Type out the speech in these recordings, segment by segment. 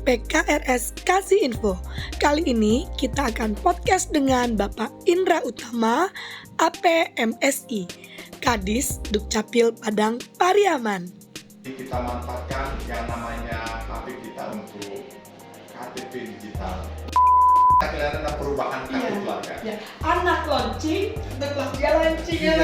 PKRS Kasih Info. Kali ini kita akan podcast dengan Bapak Indra Utama, APMSI, Kadis Dukcapil Padang Pariaman. Kita manfaatkan yang namanya HP kita untuk KTP digital. Kelihatan ada perubahan kartu keluarga. Ya. Anak launching, keluarga launching ya.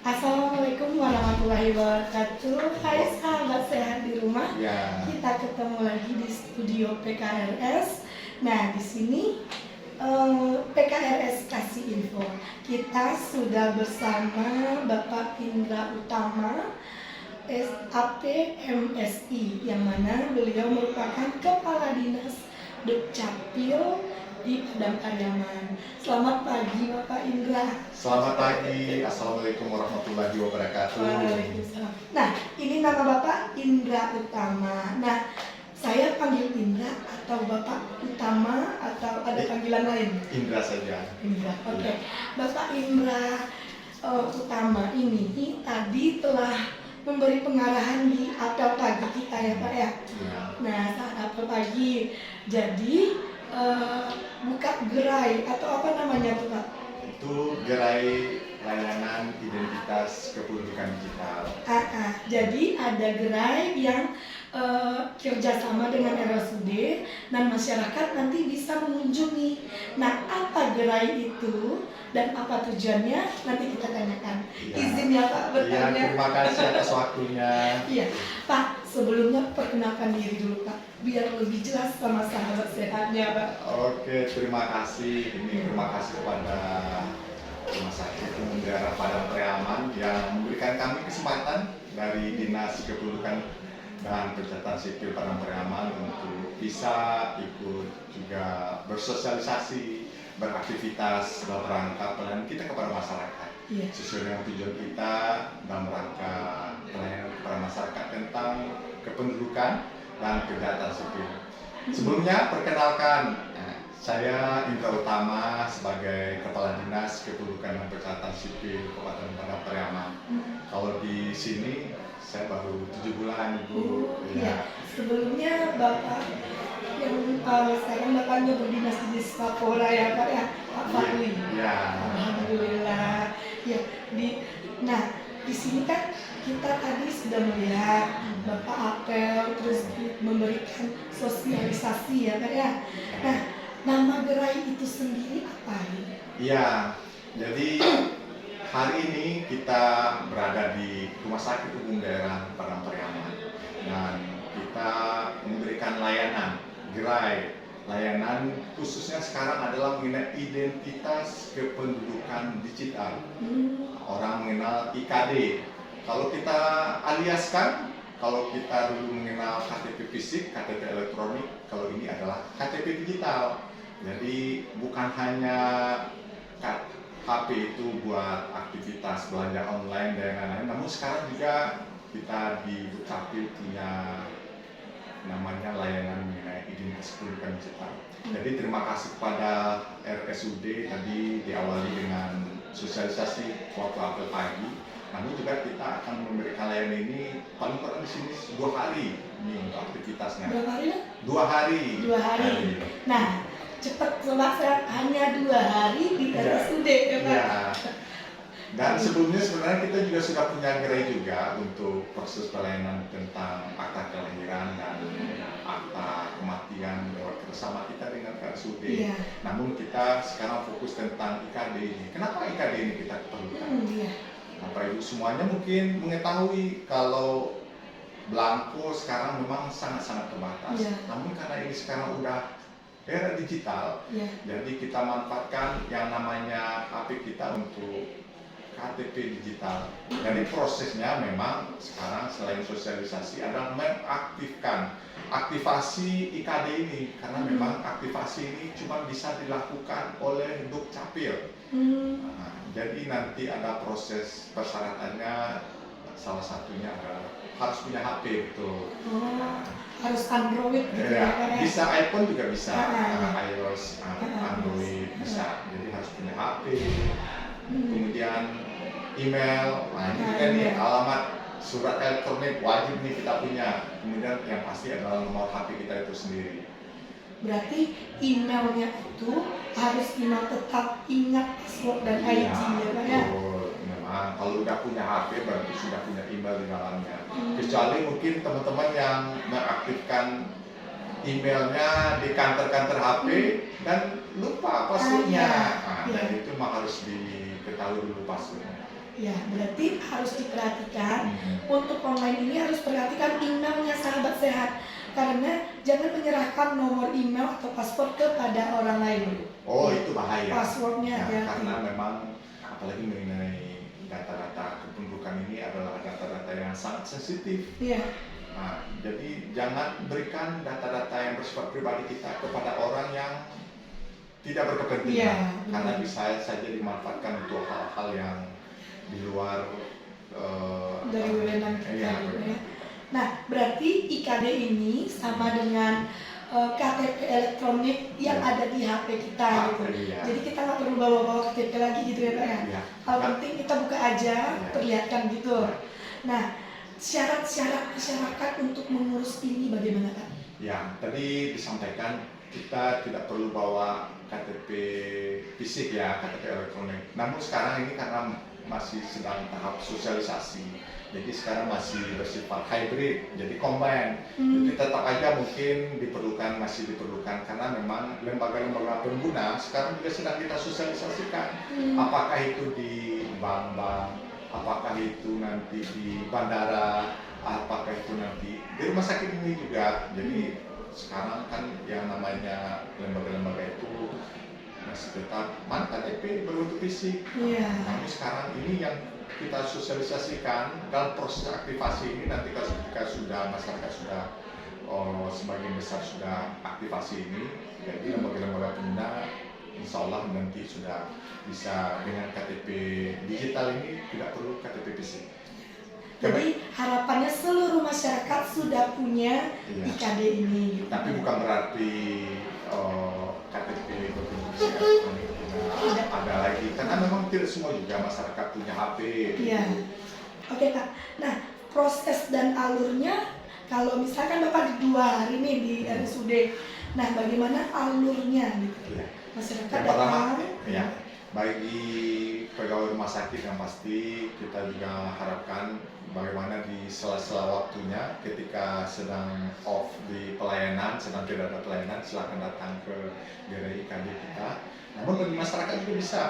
Assalamualaikum warahmatullahi wabarakatuh. Hai sahabat sehat di rumah. Ya. Kita ketemu lagi di studio PKRS. Nah, di sini PKRS Kasih Info. Kita sudah bersama Bapak Indra Utama, APMSI, yang mana beliau merupakan Kepala Dinas Dukcapil di Padang Pariaman. Selamat pagi Bapak Indra. Selamat pagi. Assalamualaikum warahmatullahi wabarakatuh. Waalaikumsalam. Nah, ini nama Bapak Indra Utama. Nah, saya panggil Indra atau Bapak Utama atau ada panggilan lain? Indra saja. Indra, oke. Bapak Indra Utama ini tadi telah memberi pengarahan di apel pagi kita ya Pak ya? Ya. Nah, saat apel pagi, jadi buka gerai atau apa namanya tuh Pak? Itu gerai layanan identitas kependudukan digital. Jadi ada gerai yang kerjasama dengan RSUD dan masyarakat nanti bisa mengunjungi. Nah, apa gerai itu dan apa tujuannya nanti kita tanyakan. Ya. Izin ya Pak bertanya. Ya, terima kasih atas waktunya. Iya, Pak, sebelumnya perkenalkan diri dulu Pak, biar lebih jelas sama sahabat sehatnya Pak. Oke, terima kasih. Terima kasih kepada Rumah Sakit Umum Daerah Padang Pariaman yang memberikan kami kesempatan dari Dinas Kependudukan dan Pencatatan Sipil Padang Pariaman untuk bisa ikut juga bersosialisasi, beraktivitas dalam rangka pelayanan kita kepada masyarakat. Iya. Sesuai dengan tujuan kita dalam rangka pelayanan kepada masyarakat tentang kependudukan dan kejahatan sipil. Sebelumnya perkenalkan, saya Indra Utama sebagai Kepala Dinas Kependudukan dan Pencatatan Sipil Kabupaten Padang Pariaman. Kalau di sini saya baru 7 bulan Ibu. Iya. Sebelumnya Bapak yang sekarang Bapaknya berdinas di Sapora ya Pak ya, Pak Fahri. Iya. Alhamdulillah. Ya, nah di sini kan kita tadi sudah melihat Bapak apel terus memberikan sosialisasi ya Pak ya. Nah, nama gerai itu sendiri apa ini? Iya. Jadi hari ini kita berada di Rumah Sakit Umum Daerah Padang Pariaman dan kita memberikan layanan gerai. Layanan khususnya sekarang adalah mengenai identitas kependudukan digital. Orang mengenal IKD. Kalau kita aliaskan, kalau kita dulu mengenal KTP fisik, KTP elektronik, kalau ini adalah KTP digital. Jadi bukan hanya HP itu buat aktivitas belanja online dan lain-lain, namun sekarang juga kita di Dukcapil punya namanya layanan mengenai identitas kependudukan digital. Jadi terima kasih kepada RSUD tadi diawali dengan sosialisasi waktu apel pagi. Namun juga kita akan memberikan layanan ini paling kurang di sini 2 hari ini untuk aktivitasnya. Berapa hari? 2 hari. 2 hari. Nah, cepat selesai hanya 2 hari di RSUD ya Pak. Ya. Dan sebelumnya sebenarnya kita juga sudah punya gerai juga untuk proses pelayanan tentang akta kelahiran dan akta kematian lewat kerjasama kita dengan RSUD. Iya. Namun kita sekarang fokus tentang IKD ini. Kenapa IKD ini kita perlukan? Iya. Bapak Ibu semuanya mungkin mengetahui kalau belangko sekarang memang sangat-sangat terbatas. Iya. Namun karena ini sekarang udah era digital, Iya. jadi kita manfaatkan yang namanya HP kita untuk KTP digital. Jadi prosesnya memang sekarang selain sosialisasi adalah mengaktifkan aktivasi IKD ini karena memang aktivasi ini cuma bisa dilakukan oleh Dukcapil. Nah, jadi nanti ada proses persyaratannya, salah satunya adalah harus punya HP betul. Harus Android gitu ya Pak ya? Bisa iPhone juga bisa, Ah. iOS, Android bisa. Jadi harus punya HP. Kemudian email, nah ini juga nih alamat surat elektronik wajib nih kita punya. Kemudian yang pasti adalah nomor HP kita itu sendiri. Berarti emailnya itu harus email tetap, ingat password dan ID ya Pak ya? Betul. Memang kalau udah punya HP berarti sudah punya email di dalamnya. Kecuali mungkin teman-teman yang mengaktifkan emailnya di kantor-kantor HP dan lupa passwordnya. Dan itu mah harus diketahui dulu passwordnya. Ya, berarti harus diperhatikan. Untuk online ini harus perhatikan emailnya sahabat sehat. Karena jangan menyerahkan nomor email atau password kepada orang lain. Oh, itu bahaya. Passwordnya ya. Karena memang apalagi mengenai data-data kependudukan ini adalah data-data yang sangat sensitif. Iya. Nah, jadi jangan berikan data-data yang bersifat pribadi kita kepada orang yang tidak berkepentingan. Karena bisa saja dimanfaatkan untuk hal-hal yang di luar dari wewenang kita. Ya. Nah, berarti IKD ini sama dengan KTP elektronik yang ada di HP kita gitu. Jadi kita nggak perlu bawa-bawa KTP lagi gitu ya Pak ya. Hal penting kita buka aja, perlihatkan gitu. Nah, syarat-syarat masyarakat untuk mengurus ini bagaimana Pak? Ya, tadi disampaikan kita tidak perlu bawa KTP fisik ya, KTP elektronik. Namun sekarang ini karena masih sedang tahap sosialisasi, jadi sekarang masih bersifat hybrid, jadi combine. Jadi tetap aja mungkin masih diperlukan karena memang lembaga-lembaga pengguna sekarang juga sedang kita sosialisasikan. Apakah itu di bank-bank, apakah itu nanti di bandara, apakah itu nanti di rumah sakit ini juga. Jadi sekarang kan yang namanya lembaga-lembaga itu masih tetap mana KTP berbentuk fisik. Namun sekarang ini yang kita sosialisasikan dalam proses aktivasi ini nanti ketika sudah masyarakat sudah sebagian besar sudah aktivasi ini, jadi lembaga-lembaga pengguna insya Allah nanti sudah bisa dengan KTP digital ini tidak perlu KTP fisik. Jadi harapannya seluruh masyarakat sudah punya IKD ini. Gitu. Tapi bukan berarti KTP berbentuk ada lagi, karena memang tidak semua juga masyarakat punya HP. Iya. Oke Pak. Nah, proses dan alurnya kalau misalkan Bapak di 2 hari nih di RSUD, nah bagaimana alurnya gitu? Masyarakat yang pertama, ya, bagi pegawai rumah sakit yang pasti kita juga harapkan bagaimana di sela-sela waktunya ketika sedang off di pelayanan, sedang tidak ada pelayanan, silakan datang ke gerai IKD kita. Namun bagi masyarakat juga bisa.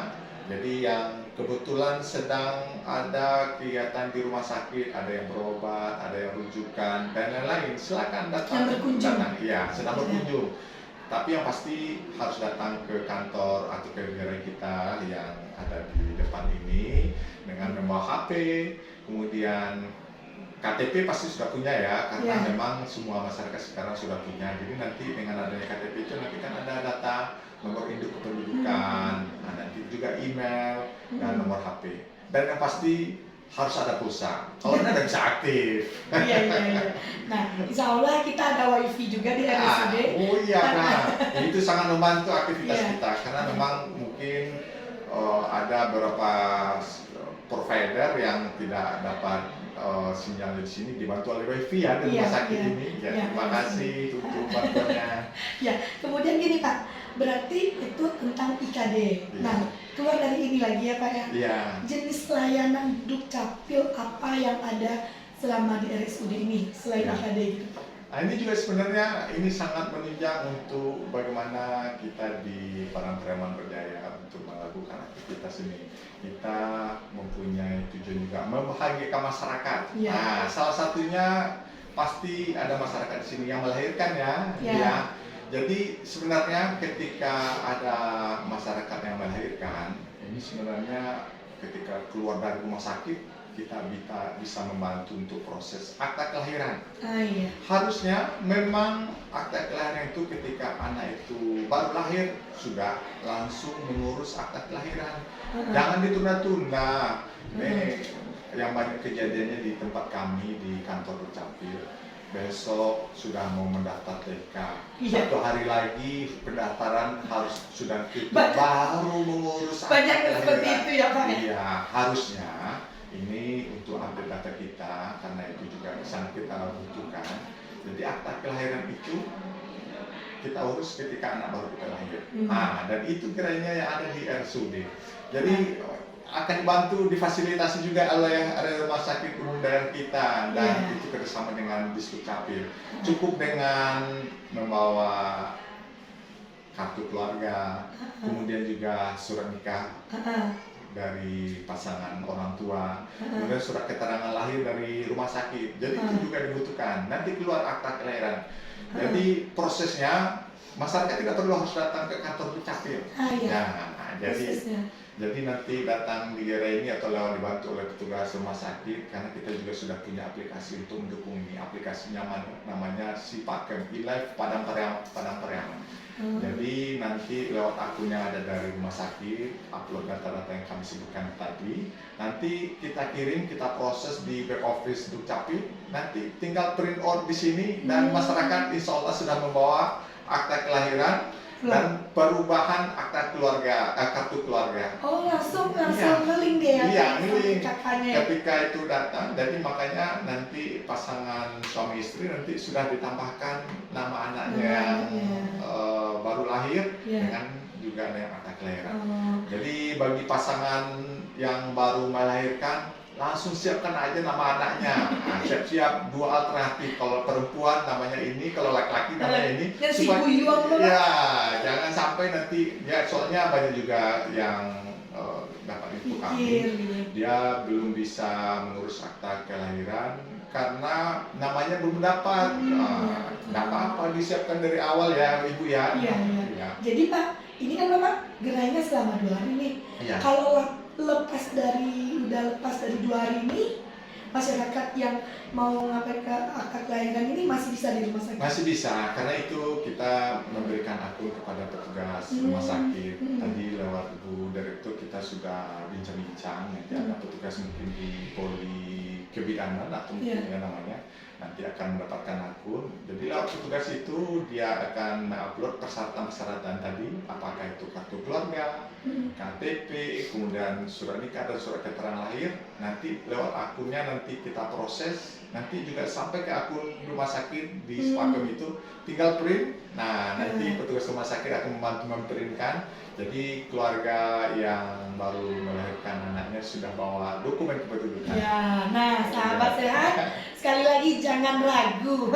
Jadi yang kebetulan sedang ada kegiatan di rumah sakit, ada yang berobat, ada yang rujukan dan lain-lain, silakan datang. Iya, sedang berkunjung. Tapi yang pasti harus datang ke kantor atau ke gerai kita yang ada di depan ini dengan membawa HP, kemudian KTP pasti sudah punya ya, karena memang semua masyarakat sekarang sudah punya. Jadi nanti dengan adanya KTP itu nanti kan ada data nomor induk kependudukan, nanti juga email dan nomor HP. Dan yang pasti harus ada pulsa. Kalau tidak bisa aktif. Iya. Nah, insya Allah kita ada wifi juga di RSUD. Oh iya, itu sangat membantu aktivitas kita karena memang mungkin ada beberapa provider yang tidak dapat sinyal di sini dibantu oleh wifi ya di rumah sakit ini. Terima kasih untuk bantuannya. Kemudian gini Pak, berarti itu tentang IKD. Nah, keluar dari ini lagi ya Pak ya. Jenis layanan Dukcapil apa yang ada selama di RSUD ini selain IKD gitu? Nah, ini juga sebenarnya ini sangat menunjang untuk bagaimana kita di Padang Pariaman Berjaya untuk melakukan aktivitas ini. Kita mempunyai tujuan juga membahagiakan masyarakat. Nah, salah satunya pasti ada masyarakat di sini yang melahirkan ya. Jadi sebenarnya ketika ada masyarakat yang melahirkan, ini sebenarnya ketika keluar dari rumah sakit kita bisa membantu untuk proses akta kelahiran. Harusnya memang akta kelahiran itu ketika anak itu baru lahir sudah langsung mengurus akta kelahiran. Jangan ditunda-tunda. Yang banyak kejadiannya di tempat kami di kantor Dukcapil. Besok sudah mau mendaftar TK, 1 hari lagi pendaftaran harus sudah tutup, baru mengurus banyak seperti itu ya Pak? Iya, harusnya ini untuk update data kita sangat kita butuhkan. Jadi akta kelahiran itu kita urus ketika anak baru kita lahir. Dan itu kiranya yang ada di RSUD. Jadi akan dibantu difasilitasi juga oleh rumah sakit umum daerah kita, dan itu kerjasama dengan Disdukcapil. Cukup dengan membawa kartu keluarga, kemudian juga surat nikah dari pasangan orang tua, kemudian surat keterangan lahir dari rumah sakit. Jadi itu juga dibutuhkan. Nanti keluar akta kelahiran. Jadi prosesnya masyarakat tidak perlu harus datang ke kantor Dukcapil. Jadi nanti datang di daerah ini atau lewat dibantu oleh petugas rumah sakit, karena kita juga sudah punya aplikasi untuk mendukung ini. Aplikasinya namanya Sipakem, eLife Padang Pariaman. Jadi nanti lewat akunnya ada dari rumah sakit, upload data-data yang kami sebutkan tadi. Nanti kita kirim, kita proses di back office Dukcapil. Nanti tinggal print out di sini, dan masyarakat insya Allah sudah membawa akta kelahiran dan perubahan akta keluarga, kartu keluarga. Oh, langsung ngeling deh ya? Iya, ngeling. Kakaknya. Ketika itu datang, jadi makanya nanti pasangan suami istri nanti sudah ditambahkan nama anaknya yang baru lahir dengan juga ada yang akta kelahiran. Jadi bagi pasangan yang baru melahirkan, langsung siapkan aja nama anaknya. Siap-siap dua alternatif. Kalau perempuan namanya ini, kalau laki-laki namanya ini. Ya, jangan sampai nanti soalnya banyak juga yang dapat info kami, dia belum bisa mengurus akta kelahiran karena namanya belum dapat. Nggak apa-apa, disiapkan dari awal ya Ibu ya. Jadi Pak, ini kan Bapak gerainya selama 2 hari nih. Kalau udah lepas dari 2 hari ini, masyarakat yang mau ngapain ke akta kelahiran ini masih bisa di rumah sakit? Masih bisa, karena itu kita memberikan akun kepada petugas rumah sakit. Tadi lewat Bu Direktur kita sudah bincang-bincang, nanti ada petugas mungkin di Poli Kebidanan atau mungkin namanya, nanti akan mendapatkan akun. Jadi lewat petugas itu dia akan upload persyaratan-persyaratan tadi, apakah itu kartu keluarga, KTP, kemudian surat nikah dan surat keterangan lahir. Nanti lewat akunnya nanti kita proses, nanti juga sampai ke akun rumah sakit di Sipakem itu, tinggal print. Nah, nanti petugas rumah sakit akan membantu memprintkan. Jadi keluarga yang baru melahirkan anaknya sudah bawa dokumen kependudukan. Ya, nah sahabat sehat, sekali lagi jangan ragu.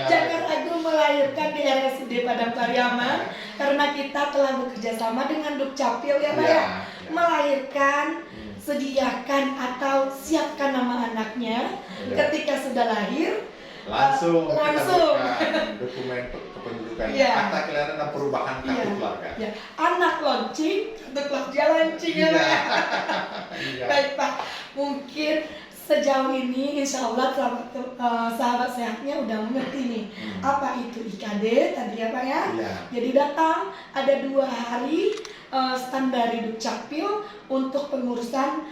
Jangan ragu melahirkan di RSUD Padang Pariaman, karena kita telah bekerja sama dengan Dukcapil ya Pak ya. Melahirkan, sediakan atau siapkan nama anaknya. Ketika sudah lahir, langsung dokumen kependudukan, akta kelahiran dan perubahan kartu keluarga. Anak launching, kartu keluarga launching ya Pak. Baik Pak, mungkin sejauh ini insya Allah sahabat sehatnya udah mengerti nih apa itu IKD tadi ya Pak ya. Jadi datang ada 2 hari stand dari Dukcapil untuk pengurusan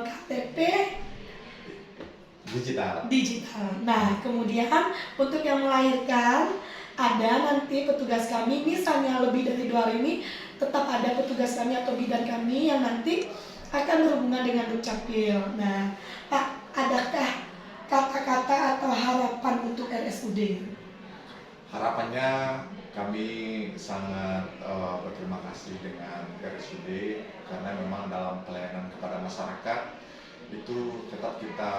KTP digital. Nah, kemudian untuk yang melahirkan ada nanti petugas kami, misalnya lebih dari 2 hari ini tetap ada petugas kami atau bidan kami yang nanti akan berhubungan dengan Dukcapil. Nah, Pak, adakah kata-kata atau harapan untuk RSUD? Harapannya kami sangat berterima kasih dengan RSUD karena memang dalam pelayanan kepada masyarakat itu tetap kita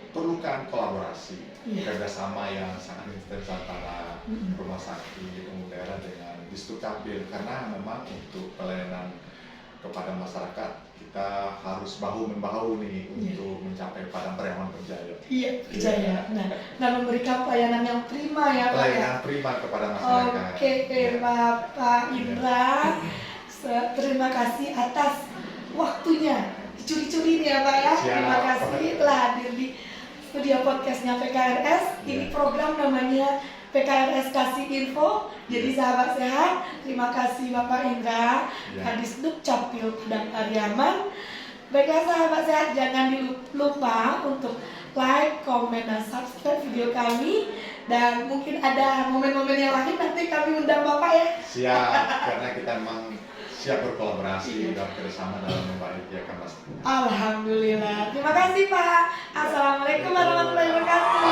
perlukan kolaborasi, kerjasama yang sangat intens antara rumah sakit umum daerah dengan Disdukcapil, karena memang untuk pelayanan kepada masyarakat kita harus bahu-membahu nih untuk mencapai Padang Pariaman berjaya. Berjaya. Nah, memberikan pelayanan yang prima ya Pak. Pelayanan prima kepada masyarakat. Oke, Bapak Indra, terima kasih atas waktunya. Curi-curi nih ya Pak ya. Terima kasih telah hadir di studio podcastnya PKRS. Ini program namanya PKRS Kasih Info. Jadi sahabat sehat, terima kasih Bapak Indra, Kadis Dukcapil Padang Pariaman. Baiklah sahabat sehat, jangan lupa untuk like, komen, dan subscribe video kami. Dan mungkin ada momen-momen yang lain nanti kami undang Bapak ya. Siap, karena kita memang siap berkolaborasi dan bekerjasama dalam memperbaiki Mas. Alhamdulillah. Terima kasih Pak. Assalamualaikum warahmatullahi wabarakatuh.